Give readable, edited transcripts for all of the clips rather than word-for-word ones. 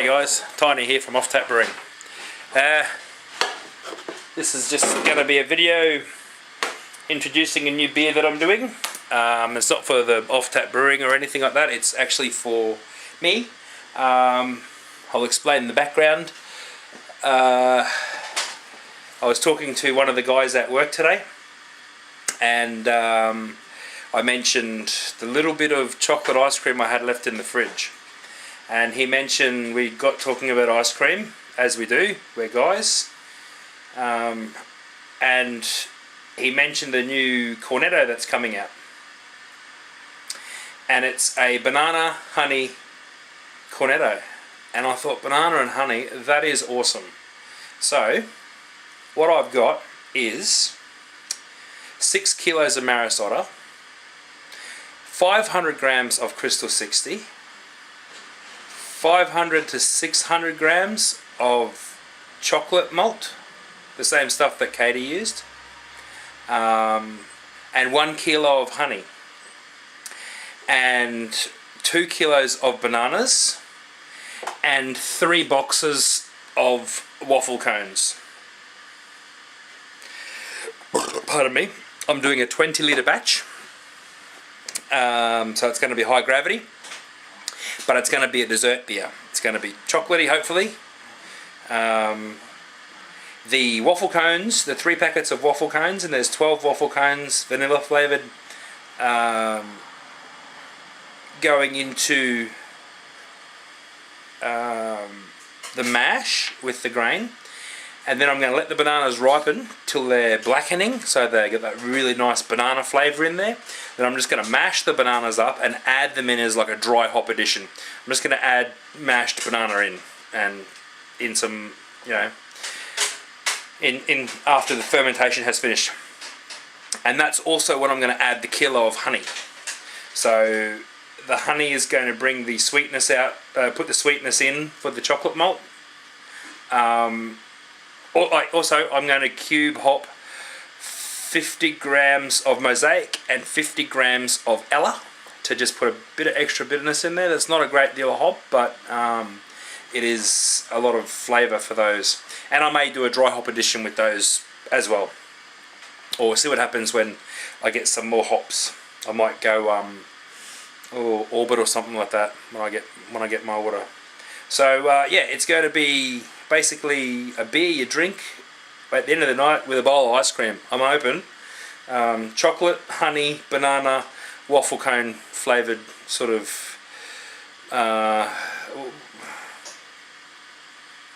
G'day guys, Tiny here from Offtap Brewing. This is just going to be a video introducing a new beer that I'm doing. It's not for the Offtap Brewing or anything like that, it's actually for me. I'll explain the background. I was talking to one of the guys at work today, and I mentioned the little bit of chocolate ice cream I had left in the fridge. And he mentioned we got talking about ice cream, as we do, we're guys. And he mentioned the new Cornetto that's coming out. And it's a banana honey Cornetto. And I thought, banana and honey, that is awesome. So, what I've got is 6 kilos of Maris Otter, 500 grams of Crystal 60, 500 to 600 grams of chocolate malt, the same stuff that Katie used, and 1 kilo of honey, and 2 kilos of bananas, and 3 boxes of waffle cones. Pardon me. I'm doing a 20 litre batch, so it's going to be high gravity. But it's going to be a dessert beer. It's going to be chocolatey, hopefully. The waffle cones, the 3 packets of waffle cones, and there's 12 waffle cones, vanilla flavoured, going into the mash with the grain. And then I'm going to let the bananas ripen till they're blackening, so they get that really nice banana flavour in there. Then I'm just going to mash the bananas up and add them in as like a dry hop addition. I'm just going to add mashed banana in, and in some, you know, in after the fermentation has finished. And that's also when I'm going to add the kilo of honey. So the honey is going to bring the sweetness out, put the sweetness in for the chocolate malt. Also, I'm going to cube hop 50 grams of Mosaic and 50 grams of Ella to just put a bit of extra bitterness in there. That's not a great deal of hop, but it is a lot of flavour for those. And I may do a dry hop addition with those as well. Or we'll see what happens when I get some more hops. I might go Orbit or something like that when I get my order. So yeah, it's going to be basically a beer you drink at the end of the night with a bowl of ice cream. I'm open. Chocolate, honey, banana, waffle cone flavoured sort of, I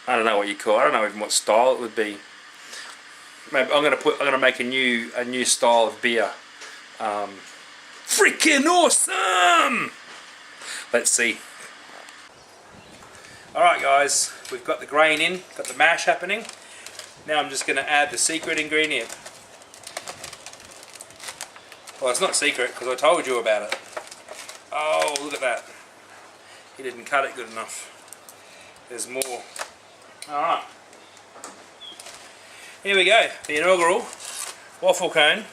don't know what you call it. I don't know even what style it would be. Maybe I'm gonna make a new style of beer. Freaking awesome! Let's see. Alright guys, we've got the grain in, got the mash happening. Now I'm just going to add the secret ingredient. Well, it's not secret because I told you about it. Oh, look at that. He didn't cut it good enough. There's more. Alright. Here we go, the inaugural waffle cone.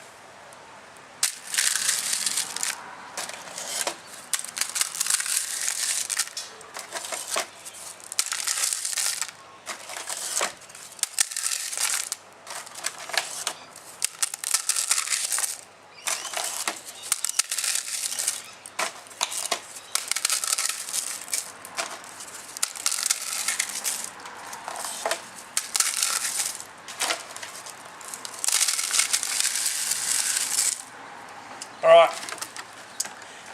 Alright,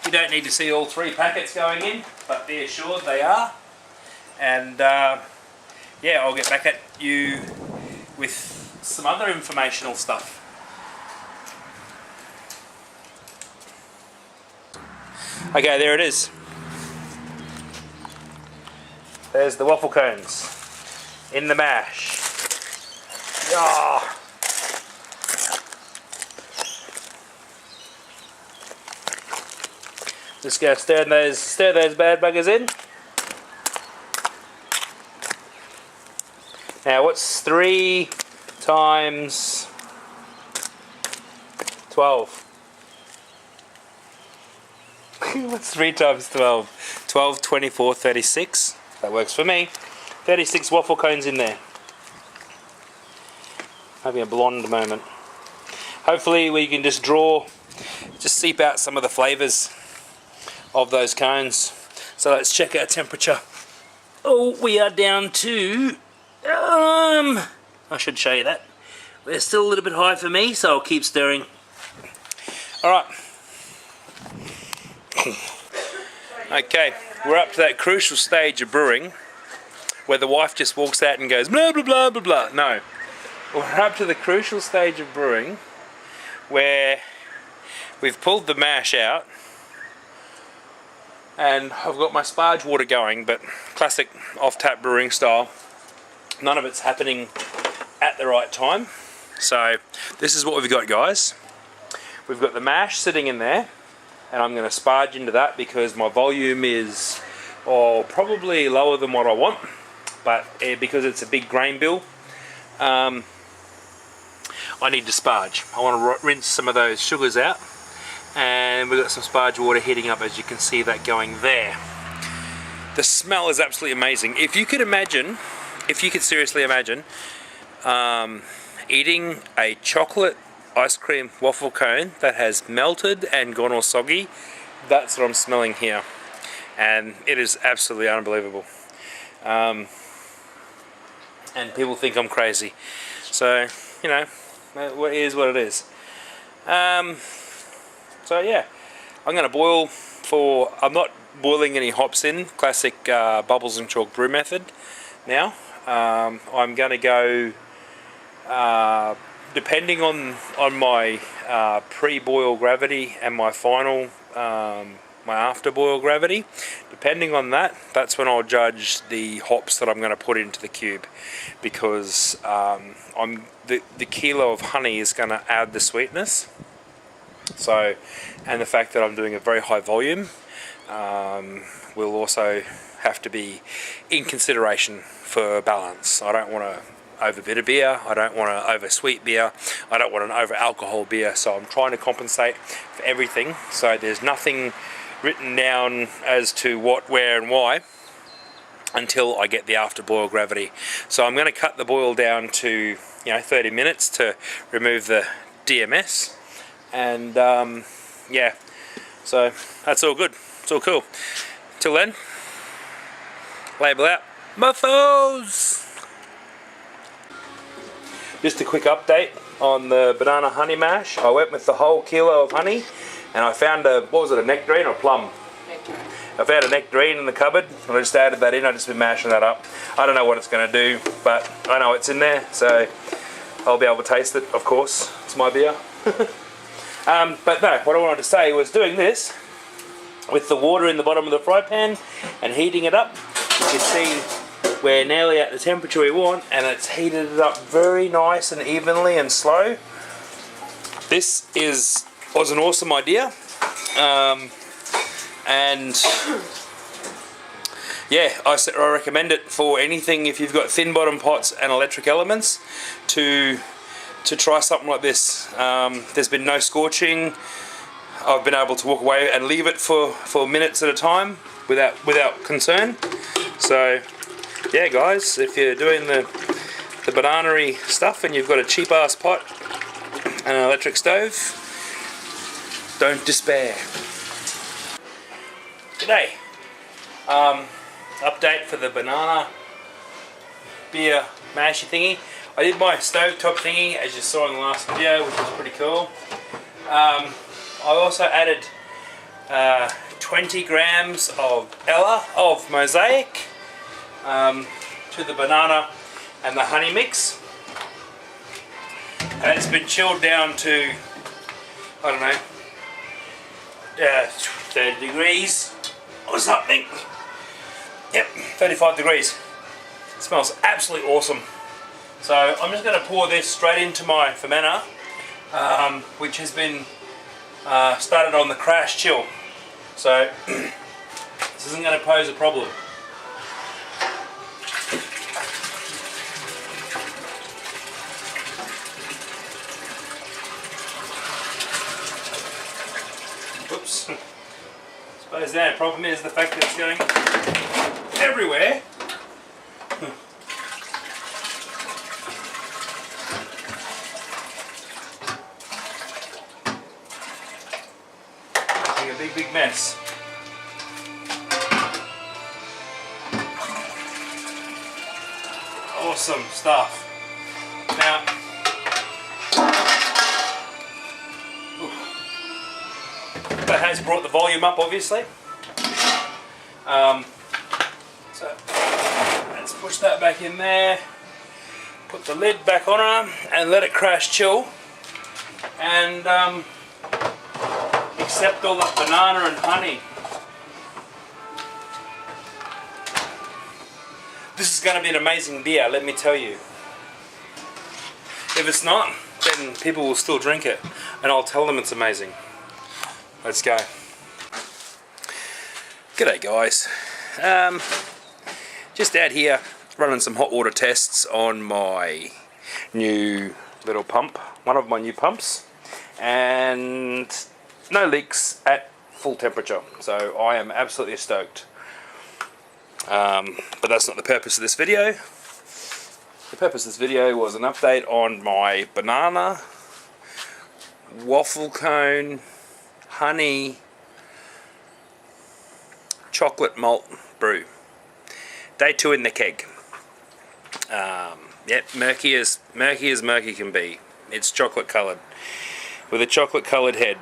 you don't need to see all 3 packets going in, but be assured they are. And yeah, I'll get back at you with some other informational stuff. Okay, there it is. There's the waffle cones in the mash. Yeah. Just go stir those bad buggers in. Now what's 3 times 12? What's 3 times 12? 12, 24, 36. That works for me. 36 waffle cones in there. Having a blonde moment. Hopefully we can just seep out some of the flavours of those cones. So let's check our temperature. Oh, we are down to, I should show you that. We're still a little bit high for me, so I'll keep stirring. Alright. Okay, we're up to that crucial stage of brewing where the wife just walks out and goes blah blah blah blah blah. No. We're up to the crucial stage of brewing where we've pulled the mash out and I've got my sparge water going, but classic off-tap brewing style. None of it's happening at the right time. So this is what we've got, guys. We've got the mash sitting in there and I'm going to sparge into that because my volume is probably lower than what I want, but because it's a big grain bill, I need to sparge. I want to rinse some of those sugars out, and we've got some sparge water heating up, as you can see that going there. The smell is absolutely amazing. If you could seriously imagine eating a chocolate ice cream waffle cone that has melted and gone all soggy, that's what I'm smelling here, and it is absolutely unbelievable. And people think I'm crazy, so you know, it is what it is. So yeah, I'm going to boil for, I'm not boiling any hops in, classic bubbles and chalk brew method now. I'm going to go, depending on my pre-boil gravity and my final, my after boil gravity, depending on that, that's when I'll judge the hops that I'm going to put into the cube, because the kilo of honey is going to add the sweetness. So, and the fact that I'm doing a very high volume will also have to be in consideration for balance. I don't want to over bitter beer, I don't want to over sweet beer, I don't want an over alcohol beer, so I'm trying to compensate for everything. So there's nothing written down as to what, where and why until I get the after boil gravity. So I'm going to cut the boil down to 30 minutes to remove the DMS, and yeah, so that's all good, it's all cool. Till then, label out, muffos! Just a quick update on the banana honey mash. I went with the whole kilo of honey, and I found a nectarine or plum? Nectarine. I found a nectarine in the cupboard, and I just added that in. I've just been mashing that up. I don't know what it's going to do, but I know it's in there, so I'll be able to taste it, of course. It's my beer. But no, what I wanted to say was doing this with the water in the bottom of the fry pan and heating it up. You can see we're nearly at the temperature we want, and it's heated it up very nice and evenly and slow. This was an awesome idea, and yeah, I recommend it for anything. If you've got thin bottom pots and electric elements, to try something like this. There's been no scorching. I've been able to walk away and leave it for minutes at a time without concern. So yeah, guys, if you're doing the banana-y stuff and you've got a cheap ass pot and an electric stove, don't despair. G'day. Update for the banana beer mashy thingy. I did my stovetop thingy, as you saw in the last video, which was pretty cool. I also added 20 grams of mosaic to the banana and the honey mix, and it's been chilled down to, I don't know, 30 degrees or something. Yep, 35 degrees. It smells absolutely awesome. So I'm just going to pour this straight into my fermenter, which has been started on the crash chill. So this isn't going to pose a problem. Whoops. I suppose the problem is the fact that it's going everywhere. a big mess. Awesome stuff. Now, that has brought the volume up, obviously. So let's push that back in there. Put the lid back on it and let it crash chill. And accept all that banana and honey. This is going to be an amazing beer, let me tell you. If it's not, then people will still drink it, and I'll tell them it's amazing. Let's go. G'day guys. Just out here running some hot water tests on my new little pump, one of my new pumps, and no leaks at full temperature, so I am absolutely stoked. But that's not the purpose of this video. The purpose of this video was an update on my banana, waffle cone, honey, chocolate malt brew. Day 2 in the keg. Yep, murky as murky can be. It's chocolate coloured, with a chocolate coloured head,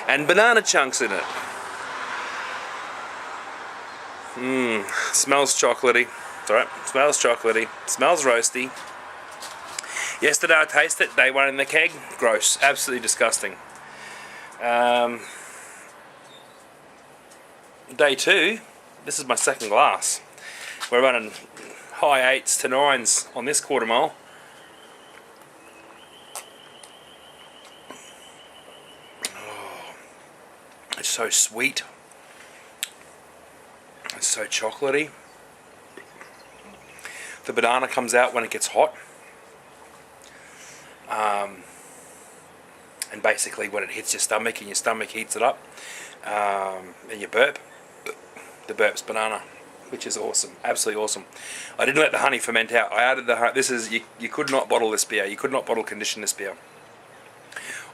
and banana chunks in it. Smells chocolatey. It's alright, smells chocolatey, smells roasty. Yesterday I tasted it, day 1 in the keg, gross, absolutely disgusting. Day 2, this is my second glass. We're running high 8s to 9s on this quarter mile. Oh, it's so sweet. It's so chocolatey. The banana comes out when it gets hot. And basically when it hits your stomach and your stomach heats it up, and you burp, the burp's banana, which is awesome, absolutely awesome. I didn't let the honey ferment out. I added the honey. This is, you could not bottle this beer. You could not bottle condition this beer,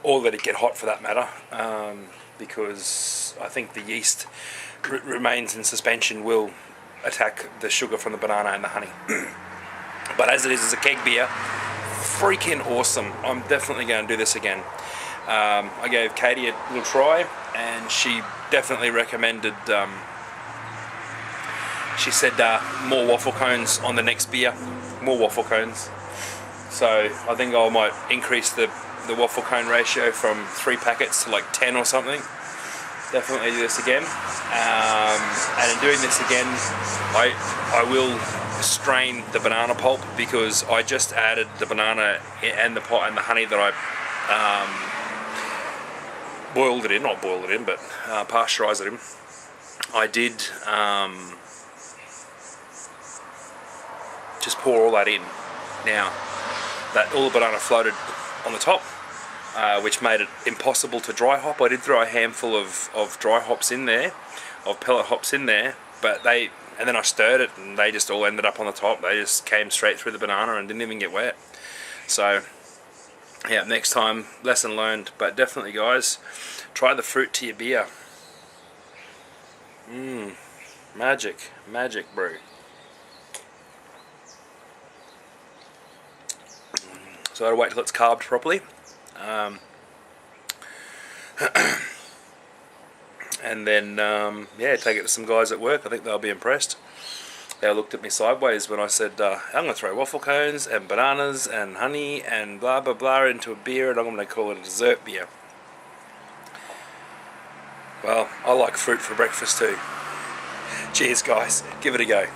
or let it get hot for that matter, because I think the yeast remains in suspension will attack the sugar from the banana and the honey. But as it is as a keg beer, freaking awesome. I'm definitely going to do this again. I gave Katie a little try, and she definitely recommended, she said more waffle cones on the next beer, more waffle cones. So I think I might increase the waffle cone ratio from 3 packets to like 10 or something. Definitely do this again, and in doing this again, I will strain the banana pulp, because I just added the banana and the honey that I boiled it in, not boiled it in, but pasteurised it in. I did just pour all that in. Now that all the banana floated on the top, which made it impossible to dry hop. I did throw a handful of dry hops in there, of pellet hops in there, but and then I stirred it and they just all ended up on the top. They just came straight through the banana and didn't even get wet. So yeah, next time, lesson learned. But definitely guys, try the fruit to your beer. Magic brew. So I'll wait till it's carved properly. And then yeah, take it to some guys at work. I think they'll be impressed. They looked at me sideways when I said I'm going to throw waffle cones and bananas and honey and blah blah blah into a beer, and I'm going to call it a dessert beer. Well, I like fruit for breakfast too. Cheers guys, give it a go.